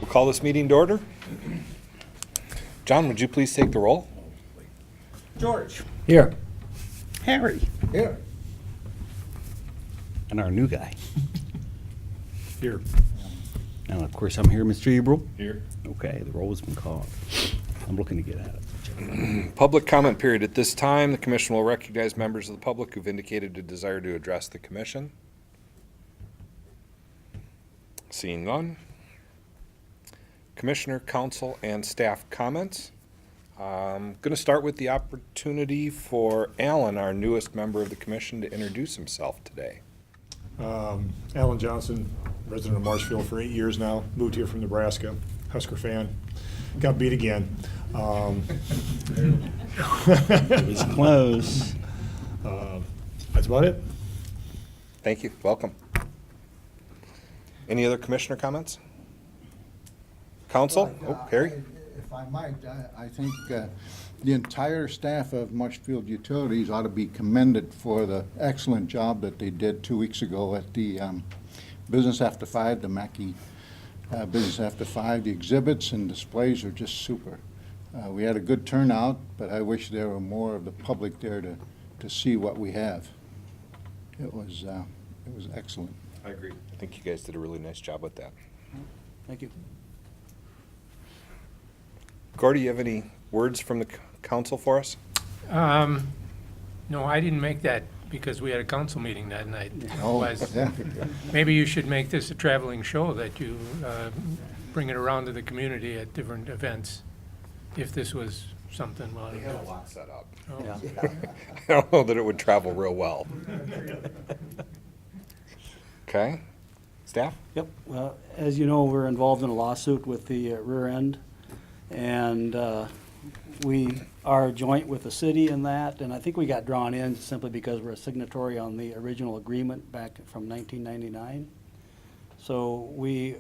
We'll call this meeting to order. John, would you please take the roll? George. Here. Harry. Here. And our new guy. Here. And of course, I'm here, Mr. Ebrel. Here. Okay, the roll has been called. I'm looking to get at it. Public comment period. At this time, the commission will recognize members of the public who've indicated a desire to address the commission. Seeing none. Commissioner, council, and staff comments. I'm going to start with the opportunity for Alan, our newest member of the commission, to introduce himself today. Alan Johnson, resident of Marshfield for 8 years now, moved here from Nebraska, Husker fan, got beat again. It was close. That's about it. Thank you. Welcome. Any other commissioner comments? Council? Oh, Harry? If I might, I think the entire staff of Marshfield Utilities ought to be commended for the excellent job that they did 2 weeks ago at the Business After 5, the Mackey Business After 5. The exhibits and displays are just super. We had a good turnout, but I wish there were more of the public there to see what we have. It was excellent. I agree. I think you guys did a really nice job with that. Thank you. Gordy, you have any words from the council for us? No, I didn't make that because we had a council meeting that night. Oh, Otherwise, yeah. maybe you should make this a traveling show, that you bring it around to the community at different events, if this was something. Well, We have a lot set up. oh, Yeah. I don't know that it would travel real well. Okay. Staff? Yep. Well, as you know, we're involved in a lawsuit with the rear end, and we are joint with the city in that, and I think we got drawn in simply because we're a signatory on the original agreement back from 1999. So we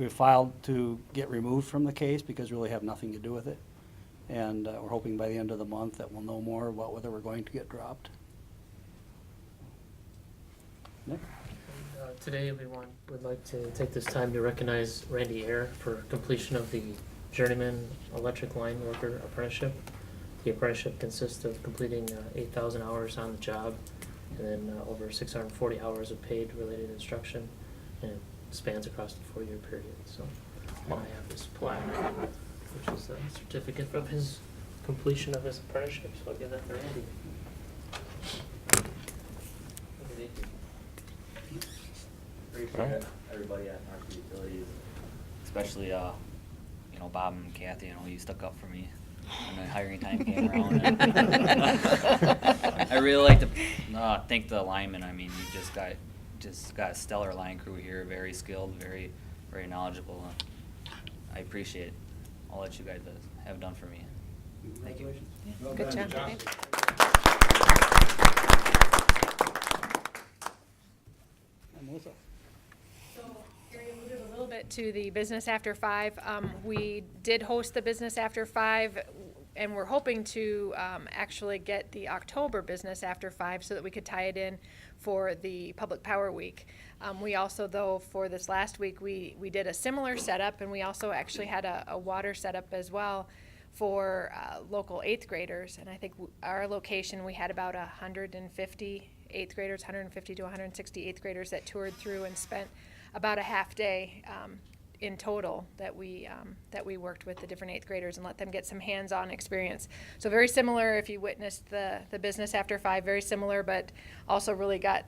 filed to get removed from the case because we really have nothing to do with it. And we're hoping by the end of the month that we'll know more about whether we're going to get dropped. Nick? Today, would like to take this time to recognize Randy Ayer for completion of the Journeyman Electric Line Worker Apprenticeship. The apprenticeship consists of completing 8,000 hours on the job and then over 640 hours of paid related instruction, and it spans across the 4-year period. So I have this plaque, which is a certificate of his completion of his apprenticeship, so I'll give that to Randy. Thank you. Appreciate everybody at Marshfield Utilities, especially Bob and Kathy. You stuck up for me when the hiring time came around. I really like to thank the linemen. I mean, you just got a stellar line crew here, very skilled, very very knowledgeable. I appreciate all that you guys have done for me. Thank you. Good job. And Melissa? So Gary alluded a little bit to the Business After 5. We did host the Business After 5, and we're hoping to actually get the October Business After 5 so that we could tie it in for the Public Power Week. We also, though, for this last week, we did a similar setup, and we also actually had a water setup as well for local 8th graders. And I think our location, we had about 150 8th graders, 150 to 160 8th graders that toured through and spent about a half day in total that we worked with the different 8th graders and let them get some hands-on experience. So very similar, if you witnessed the Business After 5, very similar, but also really got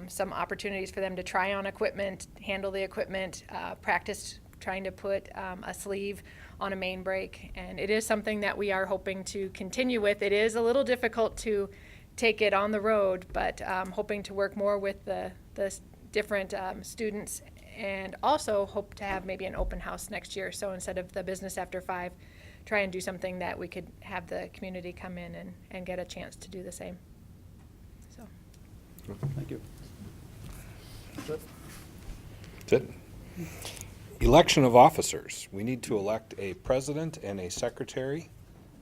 some opportunities for them to try on equipment, handle the equipment, practice trying to put a sleeve on a main break. And it is something that we are hoping to continue with. It is a little difficult to take it on the road, but hoping to work more with the different students, and also hope to have maybe an open house next year. So instead of the Business After 5, try and do something that we could have the community come in and get a chance to do the same. So. Thank you. That's it. Election of officers. We need to elect a president and a secretary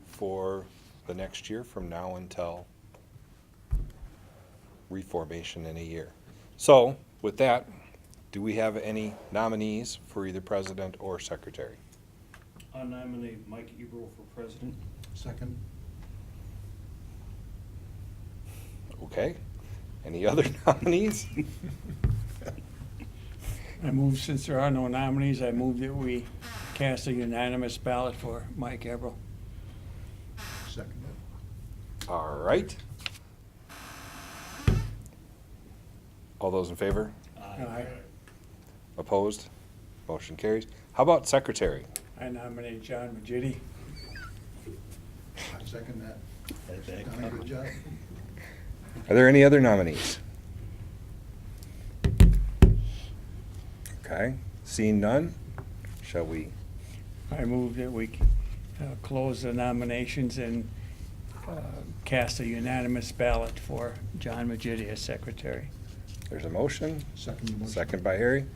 for the next year from now until reformation in a year. So with that, Do we have any nominees for either president or secretary? I nominate Mike Eberl for president. Second. Okay. Any other nominees? I move, since there are no nominees, I move that we cast a unanimous ballot for Mike Eberl. Second. All right. All those in favor? Aye. Opposed? Motion carries. How about secretary? I nominate John Majidi. I second that. Done a good job. Are there any other nominees? Okay, seeing none, shall we? I move that we close the nominations and cast a unanimous ballot for John Majidi as secretary. There's a motion, Second motion. second by Harry.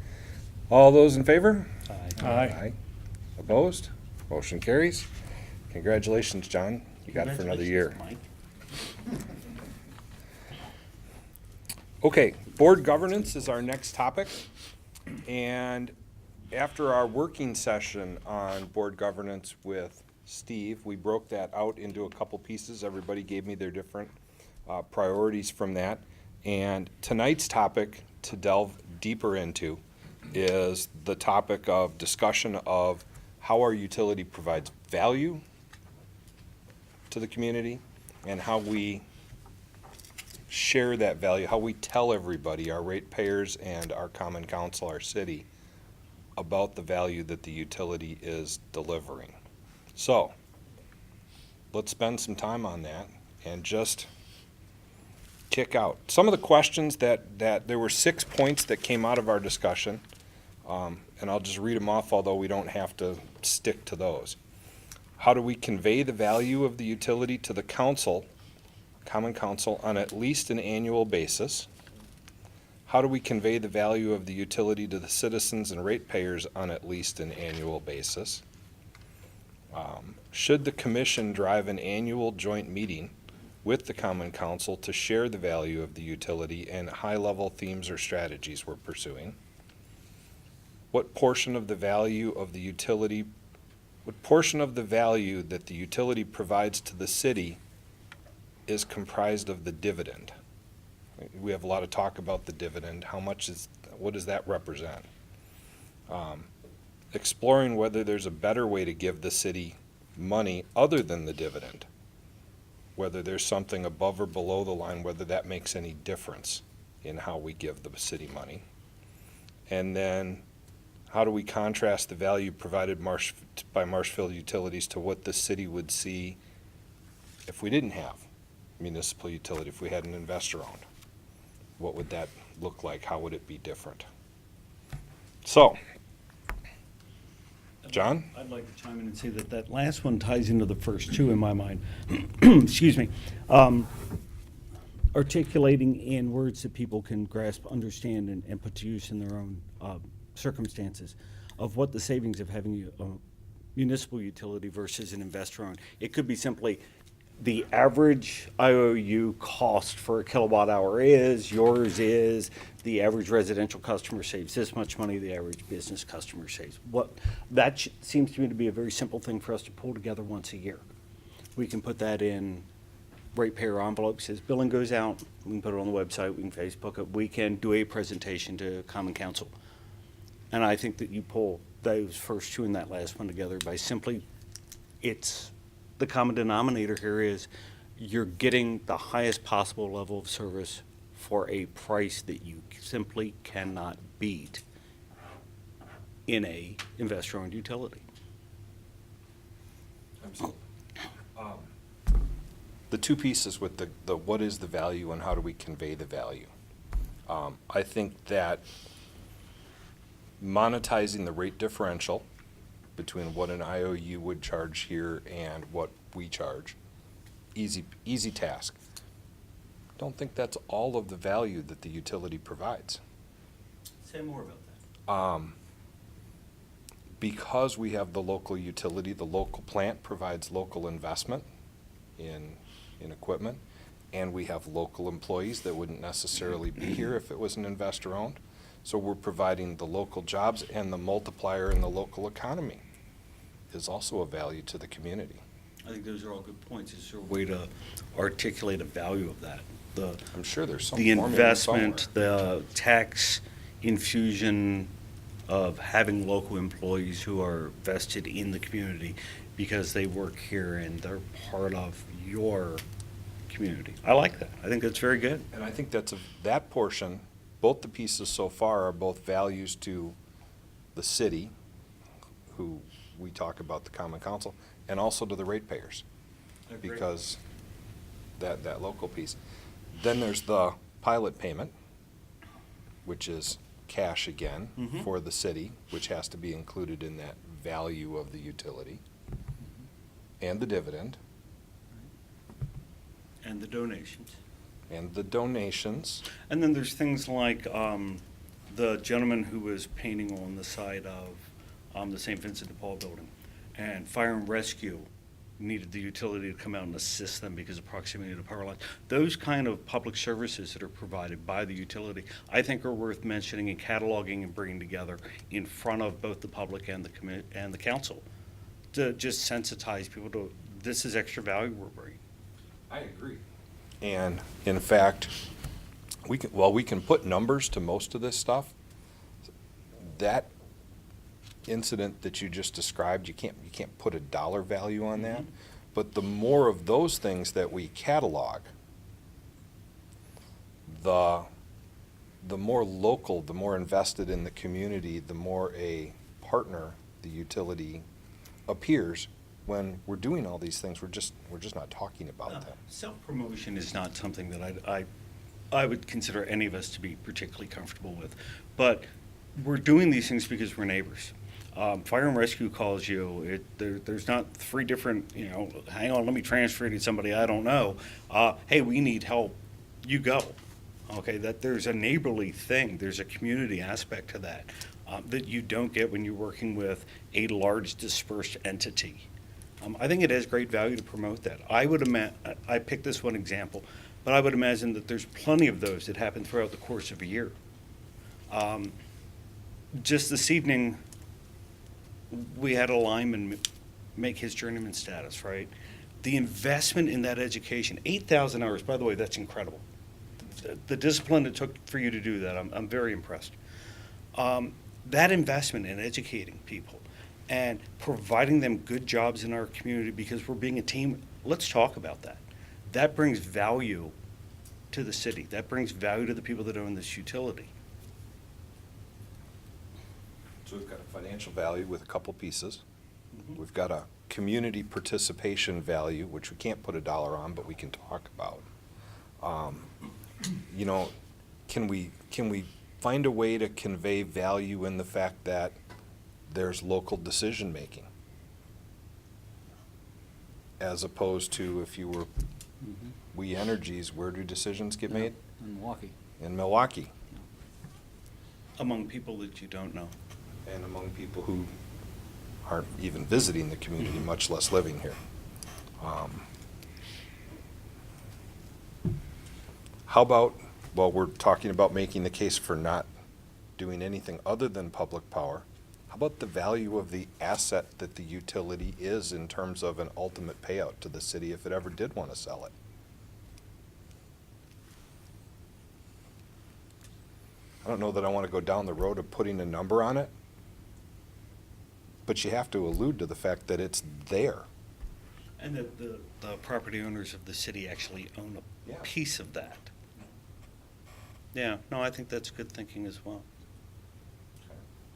All those in favor? Aye. Opposed? Motion carries. Congratulations, John. You got it for another year. Okay, board governance is our next topic. And after our working session on board governance with Steve, we broke that out into a couple pieces. Everybody gave me their different priorities from that. And tonight's topic to delve deeper into is the topic of discussion of how our utility provides value to the community and how we share that value, how we tell everybody, our ratepayers and our common council, our city, about the value that the utility is delivering. So, let's spend some time on that and just kick out. Some of the questions that there were 6 points that came out of our discussion, and I'll just read them off, although we don't have to stick to those. How do we convey the value of the utility to the council, common council, on at least an annual basis? How do we convey the value of the utility to the citizens and ratepayers on at least an annual basis? Should the commission drive an annual joint meeting with the common council to share the value of the utility and high-level themes or strategies we're pursuing? What portion of the value of the utility, what portion of the value that the utility provides to the city is comprised of the dividend? We have a lot of talk about the dividend. What does that represent? Exploring whether there's a better way to give the city money other than the dividend. Whether there's something above or below the line, whether that makes any difference in how we give the city money. And then, how do we contrast the value provided by Marshfield Utilities to what the city would see if we didn't have municipal utility, if we had an investor-owned? What would that look like? How would it be different? So, John? I'd like to chime in and say that that last one ties into the first two in my mind. Excuse me. Articulating in words that people can grasp, understand, and put to use in their own circumstances of what the savings of having a municipal utility versus an investor-owned. It could be simply the average IOU cost for a kilowatt hour is, yours is, the average residential customer saves this much money, the average business customer saves. That seems to me to be a very simple thing for us to pull together once a year. We can put that in ratepayer envelopes as billing goes out. We can put it on the website, we can Facebook it, we can do a presentation to Common Council. And I think that you pull those first two and that last one together by simply, the common denominator here is you're getting the highest possible level of service for a price that you simply cannot beat in a investor-owned utility. Absolutely. The two pieces with the what is the value and how do we convey the value. I think that monetizing the rate differential between what an IOU would charge here and what we charge, easy task. Don't think that's all of the value that the utility provides. Say more about that. Because we have the local utility, the local plant provides local investment in equipment, and we have local employees that wouldn't necessarily be here if it was an investor-owned. So we're providing the local jobs, and the multiplier in the local economy is also a value to the community. I think those are all good points. Is there a way to articulate a value of that? I'm sure there's some The formula investment, somewhere. the tax infusion of having local employees who are vested in the community because they work here and they're part of your community. I like that. I think that's very good. And I think that portion, both the pieces so far are both values to the city, who we talk about the common council, and also to the ratepayers. Because that local piece. Then there's the pilot payment, which is cash again for the city, which has to be included in that value of the utility, and the dividend, And the donations. and the donations. And then there's things like the gentleman who was painting on the side of the St. Vincent de Paul building. And fire and rescue needed the utility to come out and assist them because of proximity to power lines. Those kind of public services that are provided by the utility, I think are worth mentioning and cataloging and bringing together in front of both the public and the council to just sensitize people to, this is extra value we're bringing. I agree. And in fact, we can put numbers to most of this stuff. That incident that you just described, you can't put a dollar value on that. But the more of those things that we catalog, the more local, the more invested in the community, the more a partner the utility appears when we're doing all these things. We're just not talking about that. Self-promotion is not something that I would consider any of us to be particularly comfortable with. But we're doing these things because we're neighbors. Fire and rescue calls you. There's not three different, hang on, let me transfer you to somebody I don't know. Hey, we need help. You go. Okay, that there's a neighborly thing. There's a community aspect to that that you don't get when you're working with a large dispersed entity. I think it has great value to promote that. I picked this one example, but I would imagine that there's plenty of those that happen throughout the course of a year. Just this evening, we had a lineman make his journeyman status, right? The investment in that education, 8,000 hours, by the way, that's incredible. The discipline it took for you to do that, I'm very impressed. That investment in educating people and providing them good jobs in our community because we're being a team, let's talk about that. That brings value to the city. That brings value to the people that own this utility. So we've got a financial value with a couple pieces. We've got a community participation value, which we can't put a dollar on, but we can talk about. Can we find a way to convey value in the fact that there's local decision-making? As opposed to if you were We Energies, where do decisions get made? In Milwaukee. In Milwaukee. Among people that you don't know. And among people who aren't even visiting the community, much less living here. How about, we're talking about making the case for not doing anything other than public power, how about the value of the asset that the utility is in terms of an ultimate payout to the city if it ever did want to sell it? I don't know that I want to go down the road of putting a number on it, but you have to allude to the fact that it's there. And that the property owners of the city actually own a piece of that. Yeah, no, I think that's good thinking as well.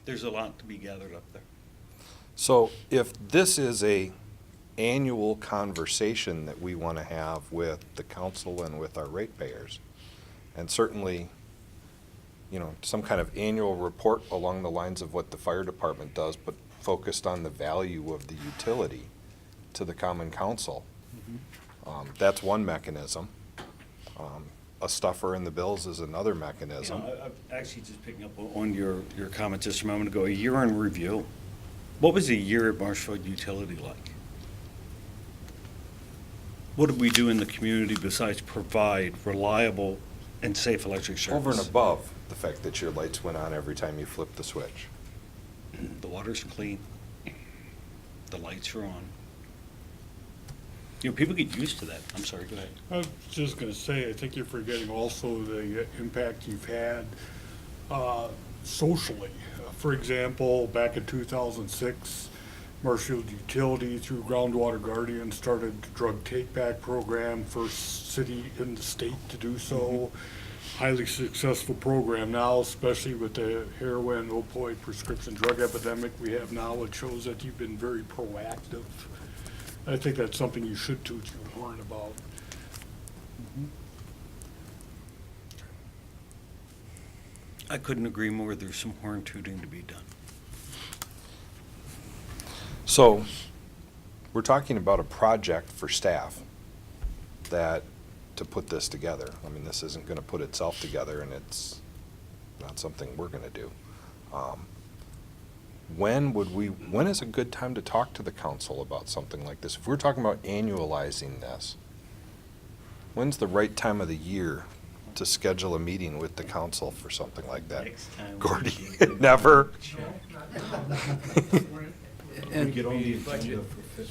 There's a lot to be gathered up there. So if this is a annual conversation that we want to have with the council and with our ratepayers, and certainly, some kind of annual report along the lines of what the fire department does, but focused on the value of the utility to the common council. That's one mechanism. A stuffer in the bills is another mechanism. I'm actually just picking up on your comment just a moment ago, a year in review. What was a year at Marshfield Utility like? What did we do in the community besides provide reliable and safe electric service? Over and above the fact that your lights went on every time you flipped the switch? The water's clean. The lights are on. You know, people get used to that. I'm sorry, go ahead. I was just gonna say, I think you're forgetting also the impact you've had socially. For example, back in 2006, Marshfield Utility through Groundwater Guardian started a drug take-back program, first city in the state to do so. Highly successful program now, especially with the heroin, opioid, prescription drug epidemic we have now. It shows that you've been very proactive. I think that's something you should toot your horn about. I couldn't agree more. There's some horn tooting to be done. So, we're talking about a project for staff that, to put this together. I mean, this isn't gonna put itself together, and it's not something we're gonna do. When is a good time to talk to the council about something like this? If we're talking about annualizing this, when's the right time of the year to schedule a meeting with the council for something like that? Next time we Gordy, get- never?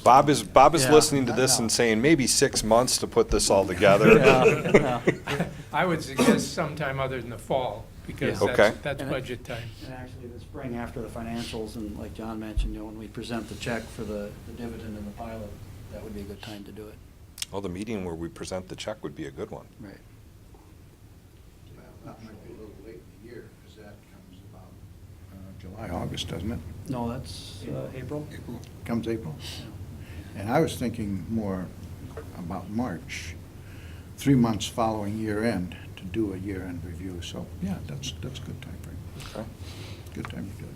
Bob is Yeah. listening to this and saying maybe 6 months to put this all together. Yeah. I would suggest sometime other than the fall, because Yeah. Okay. that's budget time. And actually, the spring after the financials, and like John mentioned, when we present the check for the dividend and the pilot, that would be a good time to do it. Well, the meeting where we present the check would be a good one. Right. Well, that might be a little late in the year, because that comes about July, August, doesn't it? No, that's April. April. Comes April? And I was thinking more about March, 3 months following year end, to do a year end review. So, yeah, that's a good time frame. Okay. Good time to do it.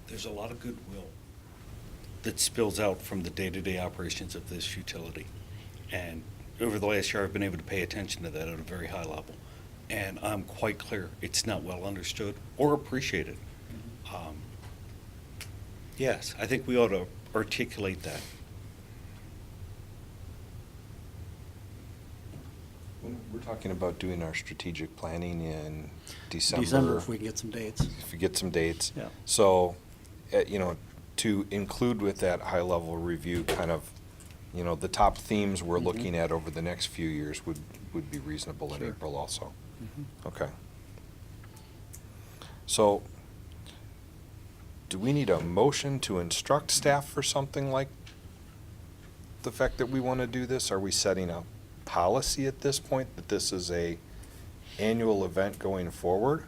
There's a lot of goodwill that spills out from the day-to-day operations of this utility. And over the last year, I've been able to pay attention to that at a very high level. And I'm quite clear, it's not well understood or appreciated. Yes, I think we ought to articulate that. We're talking about doing our strategic planning in December. December, if we can get some dates. If we get some dates. Yeah. So, to include with that high-level review, kind of, the top themes we're looking at over the next few years would be reasonable in Sure. April also. Okay. So, do we need a motion to instruct staff for something like the fact that we want to do this? Are we setting a policy at this point that this is a annual event going forward?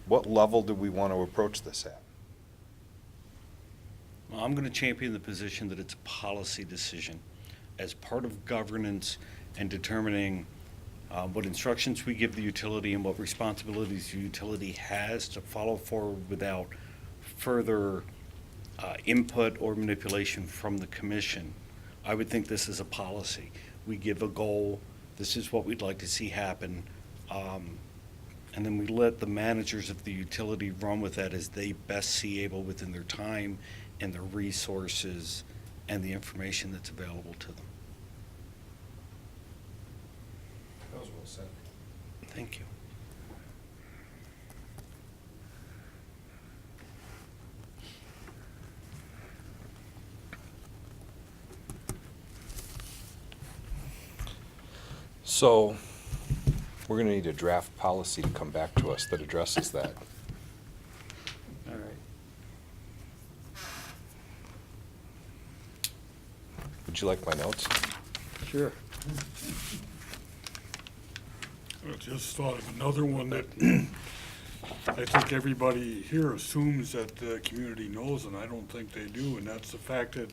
What level do we want to approach this at? Well, I'm going to champion the position that it's a policy decision as part of governance and determining what instructions we give the utility and what responsibilities the utility has to follow forward without further input or manipulation from the commission. I would think this is a policy. We give a goal, this is what we'd like to see happen, and then we let the managers of the utility run with that as they best see able within their time and their resources and the information that's available to them. That was well said. Thank you. So, we're gonna need a draft policy to come back to us that addresses that. All right. Would you like my notes? Sure. I just thought of another one that I think everybody here assumes that the community knows, and I don't think they do, and that's the fact that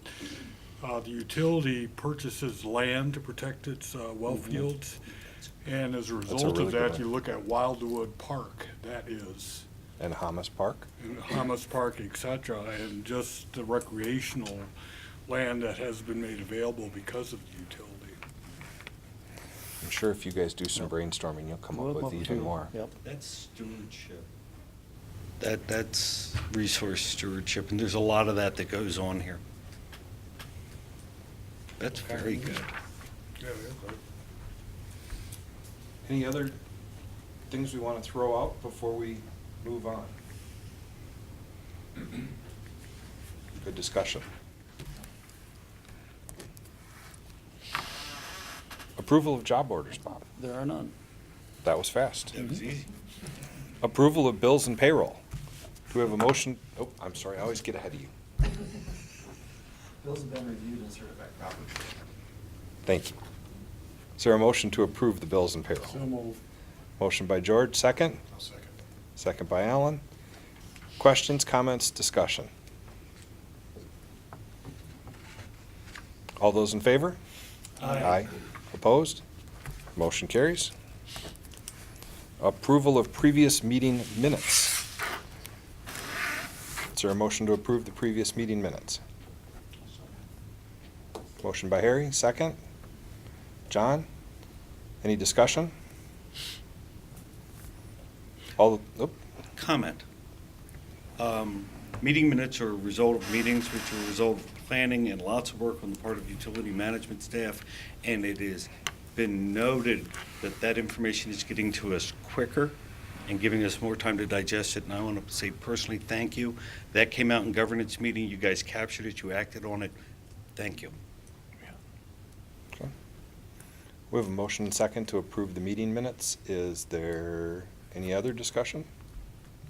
the utility purchases land to protect its well fields. And as a result really of good that, one. you look at Wildwood Park, that is, And Hamas Park? and Hamas Park, et cetera, and just the recreational land that has been made available because of the utility. I'm sure if you guys do some brainstorming, you'll come up with even more. Yep. That's stewardship. That's resource stewardship, and there's a lot of that that goes on here. That's very good. Yeah, yeah, right. Any other things we want to throw out before we move on? Good discussion. Approval of job orders, Bob. There are none. That was fast. That was easy. Approval of bills and payroll. Do we have a motion? Oh, I'm sorry, I always get ahead of you. Bills have been reviewed and certified properly. Thank you. Is there a motion to approve the bills and payroll? So move. Motion by George, second. I'll second. Second by Alan. Questions, comments, discussion? All those in favor? Aye. Opposed? Motion carries. Approval of previous meeting minutes. Is there a motion to approve the previous meeting minutes? Motion by Harry, second. John? Any discussion? All, oh, Comment. Meeting minutes are a result of meetings, which are a result of planning and lots of work on the part of utility management staff, and it has been noted that that information is getting to us quicker and giving us more time to digest it, and I want to say personally, thank you. That came out in governance meeting, you guys captured it, you acted on it, thank you. okay. We have a motion and second to approve the meeting minutes. Is there any other discussion?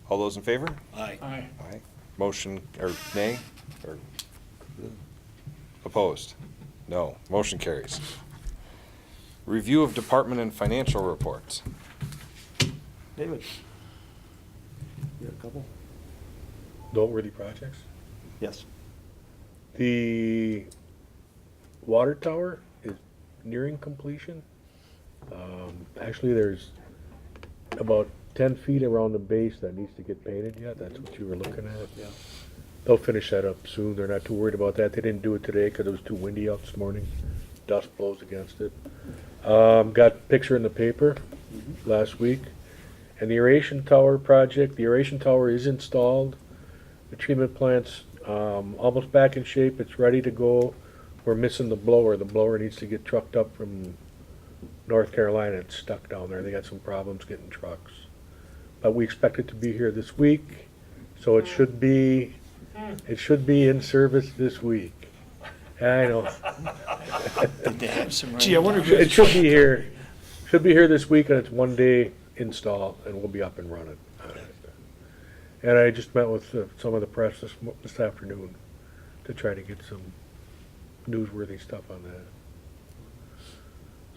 All those in favor? Aye. Aye. Aye. Motion, or nay, or opposed? No. Motion carries. Review of department and financial reports. David? You have a couple? Noteworthy projects. Yes. The water tower is nearing completion. Actually, there's about 10 feet around the base that needs to get painted yet. That's what you were looking at. Yeah. They'll finish that up soon. They're not too worried about that. They didn't do it today because it was too windy out this morning. Dust blows against it. Got a picture in the paper last week. And the aeration tower project, the aeration tower is installed. The treatment plant's almost back in shape. It's ready to go. We're missing the blower. The blower needs to get trucked up from North Carolina. It's stuck down there. They got some problems getting trucks. But we expect it to be here this week, so it should be in service this week. I know. Did they have some? Gee, I wonder if It should be here. Should be here this week, and it's 1 day install, and we'll be up and running. And I just met with some of the press this afternoon to try to get some newsworthy stuff on that.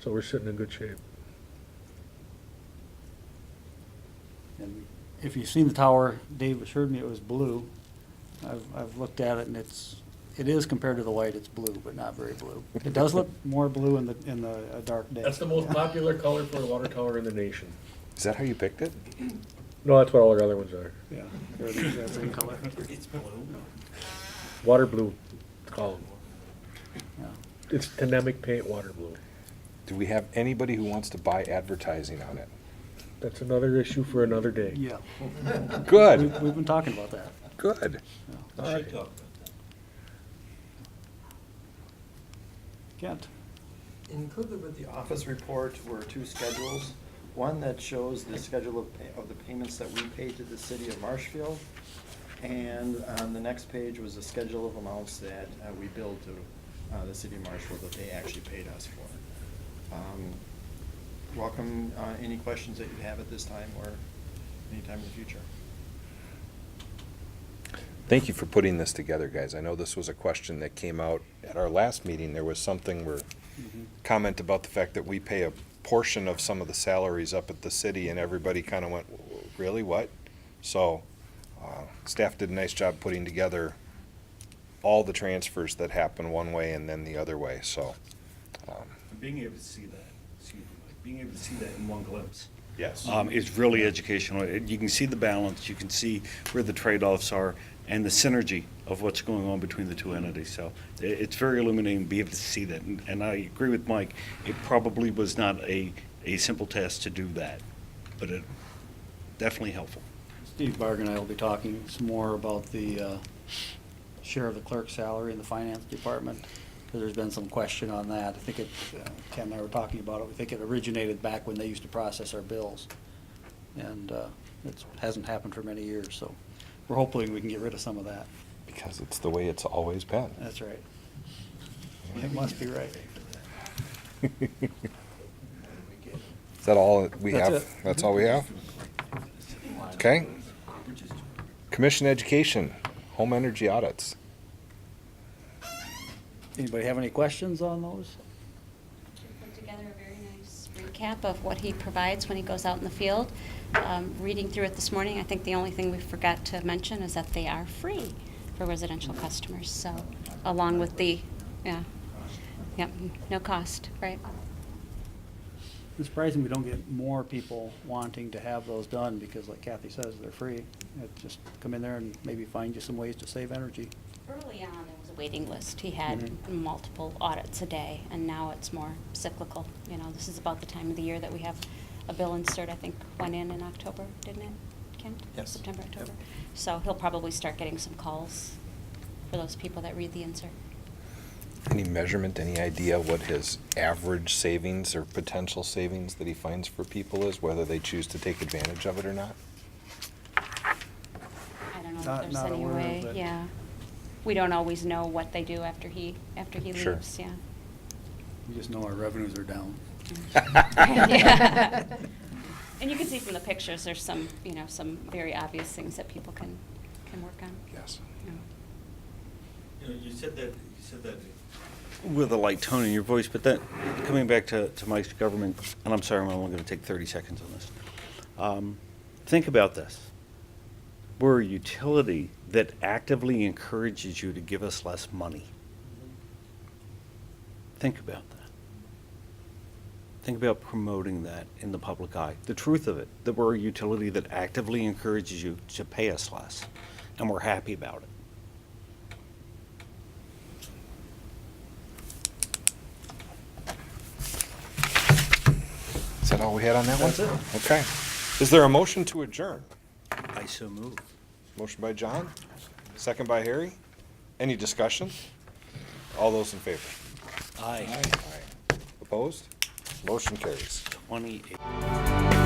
So we're sitting in good shape. And if you've seen the tower, Dave assured me it was blue. I've looked at it and it is compared to the white, it's blue, but not very blue. It does look more blue in the dark day. That's the most popular color for a water tower in the nation. Is that how you picked it? No, that's what all our other ones are. Yeah, they're the exact same color. It's blue. Water blue, it's called. Yeah. It's dynamic paint, water blue. Do we have anybody who wants to buy advertising on it? That's another issue for another day. Yeah. Good, We've been talking about that. good. Yeah. All right. Kent? Included with the office report were two schedules. One that shows the schedule of the payments that we paid to the city of Marshfield. And on the next page was a schedule of amounts that we billed to the city of Marshfield that they actually paid us for. Welcome any questions that you have at this time or anytime in the future. Thank you for putting this together, guys. I know this was a question that came out at our last meeting. There was something where comment about the fact that we pay a portion of some of the salaries up at the city, and everybody kind of went, really, what? So staff did a nice job putting together all the transfers that happen one way and then the other way, so. Being able to see that, being able to see that in one glimpse. Yes. Is really educational. You can see the balance, you can see where the trade-offs are, and the synergy of what's going on between the two entities. So it's very illuminating to be able to see that. And I agree with Mike, it probably was not a simple task to do that, but it definitely helpful. Steve Barg and I will be talking some more about the share of the clerk's salary in the finance department. because there's been some question on that. I think Ken and I were talking about it, we think it originated back when they used to process our bills. And it hasn't happened for many years, so we're hoping we can get rid of some of that. Because it's the way it's always been. That's right. It must be right. Is that all we That's have? it. That's all we have? Okay. Commission Education, home energy audits. Anybody have any questions on those? Put together a very nice recap of what he provides when he goes out in the field. Reading through it this morning, I think the only thing we forgot to mention is that they are free for residential customers, so, along with the, no cost, right? It's surprising we don't get more people wanting to have those done, because like Kathy says, they're free. Just come in there and maybe find you some ways to save energy. Early on, there was a waiting list. He had multiple audits a day, and now it's more cyclical. You know, this is about the time of the year that we have a bill insert, I think, went in October, didn't it, Kent? Yes. September, October. Yep. So he'll probably start getting some calls for those people that read the insert. Any measurement, any idea what his average savings or potential savings that he finds for people is, whether they choose to take advantage of it or not? I don't know Not- if there's not any aware of way, it. yeah. We don't always know what they do after he Sure. leaves, yeah. We just know our revenues are down. Yeah. And you can see from the pictures, there's some, some very obvious things that people can work on. Yes. Yeah. You said that with a light tone in your voice, but that, coming back to Mike's government, and I'm sorry, I'm only going to take 30 seconds on this. Think about this. We're a utility that actively encourages you to give us less money. Think about that. Think about promoting that in the public eye. The truth of it, that we're a utility that actively encourages you to pay us less, and we're happy about it. Is that all we had on that one? That's it. Okay. Is there a motion to adjourn? I so move. Motion by John, second by Harry. Any discussion? All those in favor? Aye. Opposed? Motion carries. 28.